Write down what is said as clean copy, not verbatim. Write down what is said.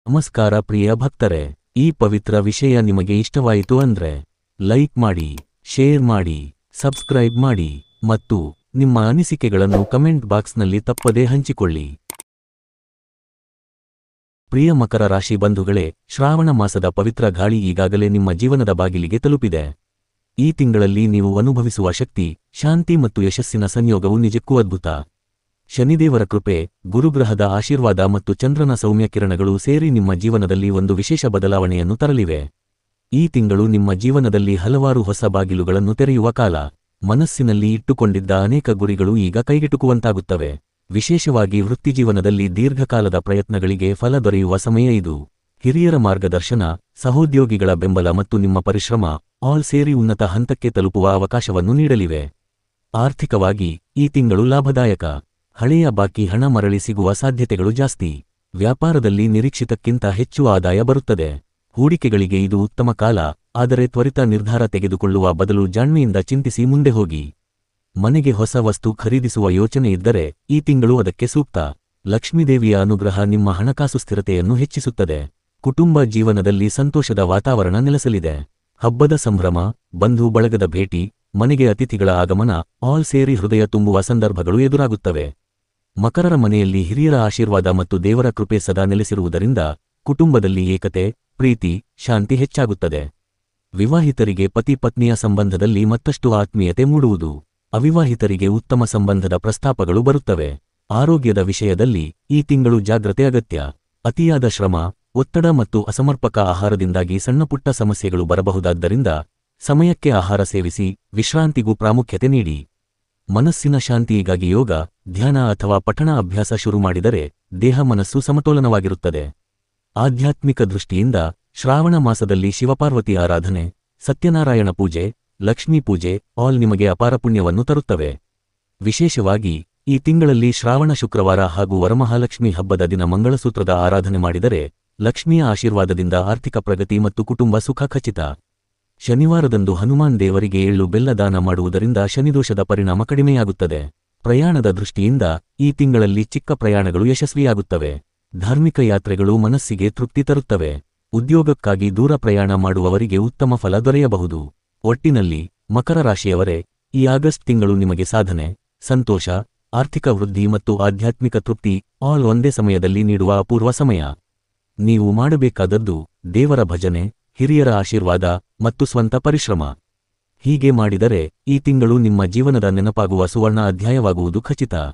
ನಮಸ್ಕಾರ ಪ್ರಿಯ ಭಕ್ತರೆ, ಈ ಪವಿತ್ರ ವಿಷಯ ನಿಮಗೆ ಇಷ್ಟವಾಯಿತು ಅಂದ್ರೆ ಲೈಕ್ ಮಾಡಿ, ಶೇರ್ ಮಾಡಿ, ಸಬ್ಸ್ಕ್ರೈಬ್ ಮಾಡಿ ಮತ್ತು ನಿಮ್ಮ ಅನಿಸಿಕೆಗಳನ್ನು ಕಮೆಂಟ್ ಬಾಕ್ಸ್ನಲ್ಲಿ ತಪ್ಪದೇ ಹಂಚಿಕೊಳ್ಳಿ. ಪ್ರಿಯ ಮಕರ ರಾಶಿ ಬಂಧುಗಳೇ, ಶ್ರಾವಣ ಮಾಸದ ಪವಿತ್ರ ಗಾಳಿ ಈಗಾಗಲೇ ನಿಮ್ಮ ಜೀವನದ ಬಾಗಿಲಿಗೆ ತಲುಪಿದೆ. ಈ ತಿಂಗಳಲ್ಲಿ ನೀವು ಅನುಭವಿಸುವ ಶಕ್ತಿ, ಶಾಂತಿ ಮತ್ತು ಯಶಸ್ಸಿನ ಸಂಯೋಗವು ನಿಜಕ್ಕೂ ಅದ್ಭುತ. ಶನಿದೇವರ ಕೃಪೆ, ಗುರುಗ್ರಹದ ಆಶೀರ್ವಾದ ಮತ್ತು ಚಂದ್ರನ ಸೌಮ್ಯ ಕಿರಣಗಳು ಸೇರಿ ನಿಮ್ಮ ಜೀವನದಲ್ಲಿ ಒಂದು ವಿಶೇಷ ಬದಲಾವಣೆಯನ್ನು ತರಲಿವೆ. ಈ ತಿಂಗಳು ನಿಮ್ಮ ಜೀವನದಲ್ಲಿ ಹಲವಾರು ಹೊಸ ಬಾಗಿಲುಗಳನ್ನು ತೆರೆಯುವ ಕಾಲ. ಮನಸ್ಸಿನಲ್ಲಿ ಇಟ್ಟುಕೊಂಡಿದ್ದ ಅನೇಕ ಗುರಿಗಳು ಈಗ ಕೈಗೆಟುಕುವಂತಾಗುತ್ತವೆ. ವಿಶೇಷವಾಗಿ ವೃತ್ತಿಜೀವನದಲ್ಲಿ ದೀರ್ಘಕಾಲದ ಪ್ರಯತ್ನಗಳಿಗೆ ಫಲ ದೊರೆಯುವ ಸಮಯ ಇದು. ಹಿರಿಯರ ಮಾರ್ಗದರ್ಶನ, ಸಹೋದ್ಯೋಗಿಗಳ ಬೆಂಬಲ ಮತ್ತು ನಿಮ್ಮ ಪರಿಶ್ರಮ ಆಲ್ ಸೇರಿ ಉನ್ನತ ಹಂತಕ್ಕೆ ತಲುಪುವ ಅವಕಾಶವನ್ನು ನೀಡಲಿವೆ. ಆರ್ಥಿಕವಾಗಿ ಈ ತಿಂಗಳು ಲಾಭದಾಯಕ. ಹಳೆಯ ಬಾಕಿ ಹಣ ಮರಳಿ ಸಿಗುವ ಸಾಧ್ಯತೆಗಳು ಜಾಸ್ತಿ. ವ್ಯಾಪಾರದಲ್ಲಿ ನಿರೀಕ್ಷಿತಕ್ಕಿಂತ ಹೆಚ್ಚು ಆದಾಯ ಬರುತ್ತದೆ. ಹೂಡಿಕೆಗಳಿಗೆ ಇದು ಉತ್ತಮ ಕಾಲ, ಆದರೆ ತ್ವರಿತ ನಿರ್ಧಾರ ತೆಗೆದುಕೊಳ್ಳುವ ಬದಲು ಜಾಣ್ಮೆಯಿಂದ ಚಿಂತಿಸಿ ಮುಂದೆ ಹೋಗಿ. ಮನೆಗೆ ಹೊಸ ವಸ್ತು ಖರೀದಿಸುವ ಯೋಚನೆ ಇದ್ದರೆ ಈ ತಿಂಗಳು ಅದಕ್ಕೆ ಸೂಕ್ತ. ಲಕ್ಷ್ಮೀದೇವಿಯ ಅನುಗ್ರಹ ನಿಮ್ಮ ಹಣಕಾಸು ಸ್ಥಿರತೆಯನ್ನು ಹೆಚ್ಚಿಸುತ್ತದೆ. ಕುಟುಂಬ ಜೀವನದಲ್ಲಿ ಸಂತೋಷದ ವಾತಾವರಣ ನೆಲೆಸಲಿದೆ. ಹಬ್ಬದ ಸಂಭ್ರಮ, ಬಂಧು ಬಳಗದ ಭೇಟಿ, ಮನೆಗೆ ಅತಿಥಿಗಳ ಆಗಮನ ಆಲ್ ಸೇರಿ ಹೃದಯ ತುಂಬುವ ಸಂದರ್ಭಗಳು ಎದುರಾಗುತ್ತವೆ. ಮಕರರ ಮನೆಯಲ್ಲಿ ಹಿರಿಯರ ಆಶೀರ್ವಾದ ಮತ್ತು ದೇವರ ಕೃಪೆ ಸದಾ ನೆಲೆಸಿರುವುದರಿಂದ ಕುಟುಂಬದಲ್ಲಿ ಏಕತೆ, ಪ್ರೀತಿ, ಶಾಂತಿ ಹೆಚ್ಚಾಗುತ್ತದೆ. ವಿವಾಹಿತರಿಗೆ ಪತಿ ಪತ್ನಿಯ ಸಂಬಂಧದಲ್ಲಿ ಮತ್ತಷ್ಟು ಆತ್ಮೀಯತೆ ಮೂಡುವುದು. ಅವಿವಾಹಿತರಿಗೆ ಉತ್ತಮ ಸಂಬಂಧದ ಪ್ರಸ್ತಾಪಗಳು ಬರುತ್ತವೆ. ಆರೋಗ್ಯದ ವಿಷಯದಲ್ಲಿ ಈ ತಿಂಗಳು ಜಾಗ್ರತೆ ಅಗತ್ಯ. ಅತಿಯಾದ ಶ್ರಮ, ಒತ್ತಡ ಮತ್ತು ಅಸಮರ್ಪಕ ಆಹಾರದಿಂದಾಗಿ ಸಣ್ಣಪುಟ್ಟ ಸಮಸ್ಯೆಗಳು ಬರಬಹುದಾದ್ದರಿಂದ ಸಮಯಕ್ಕೆ ಆಹಾರ ಸೇವಿಸಿ ವಿಶ್ರಾಂತಿಗೂ ಪ್ರಾಮುಖ್ಯತೆ ನೀಡಿ. ಮನಸ್ಸಿನ ಶಾಂತಿಗಾಗಿ ಯೋಗ, ಧ್ಯಾನ ಅಥವಾ ಪಠಣ ಅಭ್ಯಾಸ ಶುರು ಮಾಡಿದರೆ ದೇಹ ಮನಸ್ಸು ಸಮತೋಲನವಾಗಿರುತ್ತದೆ. ಆಧ್ಯಾತ್ಮಿಕ ದೃಷ್ಟಿಯಿಂದ ಶ್ರಾವಣ ಮಾಸದಲ್ಲಿ ಶಿವಪಾರ್ವತಿ ಆರಾಧನೆ, ಸತ್ಯನಾರಾಯಣ ಪೂಜೆ, ಲಕ್ಷ್ಮೀ ಪೂಜೆ ಆಲ್ ನಿಮಗೆ ಅಪಾರ ಪುಣ್ಯವನ್ನು ತರುತ್ತವೆ. ವಿಶೇಷವಾಗಿ ಈ ತಿಂಗಳಲ್ಲಿ ಶ್ರಾವಣ ಶುಕ್ರವಾರ ಹಾಗೂ ವರಮಹಾಲಕ್ಷ್ಮಿ ಹಬ್ಬದ ದಿನ ಮಂಗಳಸೂತ್ರದ ಆರಾಧನೆ ಮಾಡಿದರೆ ಲಕ್ಷ್ಮಿಯ ಆಶೀರ್ವಾದದಿಂದ ಆರ್ಥಿಕ ಪ್ರಗತಿ ಮತ್ತು ಕುಟುಂಬ ಸುಖ ಖಚಿತ. ಶನಿವಾರದಂದು ಹನುಮಾನ್ ದೇವರಿಗೆ ಎಳ್ಳು ಬೆಲ್ಲ ದಾನ ಮಾಡುವುದರಿಂದ ಶನಿದೋಷದ ಪರಿಣಾಮ ಕಡಿಮೆಯಾಗುತ್ತದೆ. ಪ್ರಯಾಣದ ದೃಷ್ಟಿಯಿಂದ ಈ ತಿಂಗಳಲ್ಲಿ ಚಿಕ್ಕ ಪ್ರಯಾಣಗಳು ಯಶಸ್ವಿಯಾಗುತ್ತವೆ. ಧಾರ್ಮಿಕ ಯಾತ್ರೆಗಳು ಮನಸ್ಸಿಗೆ ತೃಪ್ತಿ ತರುತ್ತವೆ. ಉದ್ಯೋಗಕ್ಕಾಗಿ ದೂರ ಪ್ರಯಾಣ ಮಾಡುವವರಿಗೆ ಉತ್ತಮ ಫಲ ದೊರೆಯಬಹುದು. ಒಟ್ಟಿನಲ್ಲಿ ಮಕರ ರಾಶಿಯವರೇ, ಈ ಆಗಸ್ಟ್ ತಿಂಗಳು ನಿಮಗೆ ಸಾಧನೆ, ಸಂತೋಷ, ಆರ್ಥಿಕ ವೃದ್ಧಿ ಮತ್ತು ಆಧ್ಯಾತ್ಮಿಕ ತೃಪ್ತಿ ಆಲ್ ಒಂದೇ ಸಮಯದಲ್ಲಿ ನೀಡುವ ಅಪೂರ್ವ ಸಮಯ. ನೀವು ಮಾಡಬೇಕಾದದ್ದು ದೇವರ ಭಜನೆ, ಹಿರಿಯರ ಆಶೀರ್ವಾದ ಮತ್ತು ಸ್ವಂತ ಪರಿಶ್ರಮ. ಹೀಗೆ ಮಾಡಿದರೆ ಈ ತಿಂಗಳು ನಿಮ್ಮ ಜೀವನದ ನೆನಪಾಗುವ ಸುವರ್ಣ ಅಧ್ಯಾಯವಾಗುವುದು ಖಚಿತ.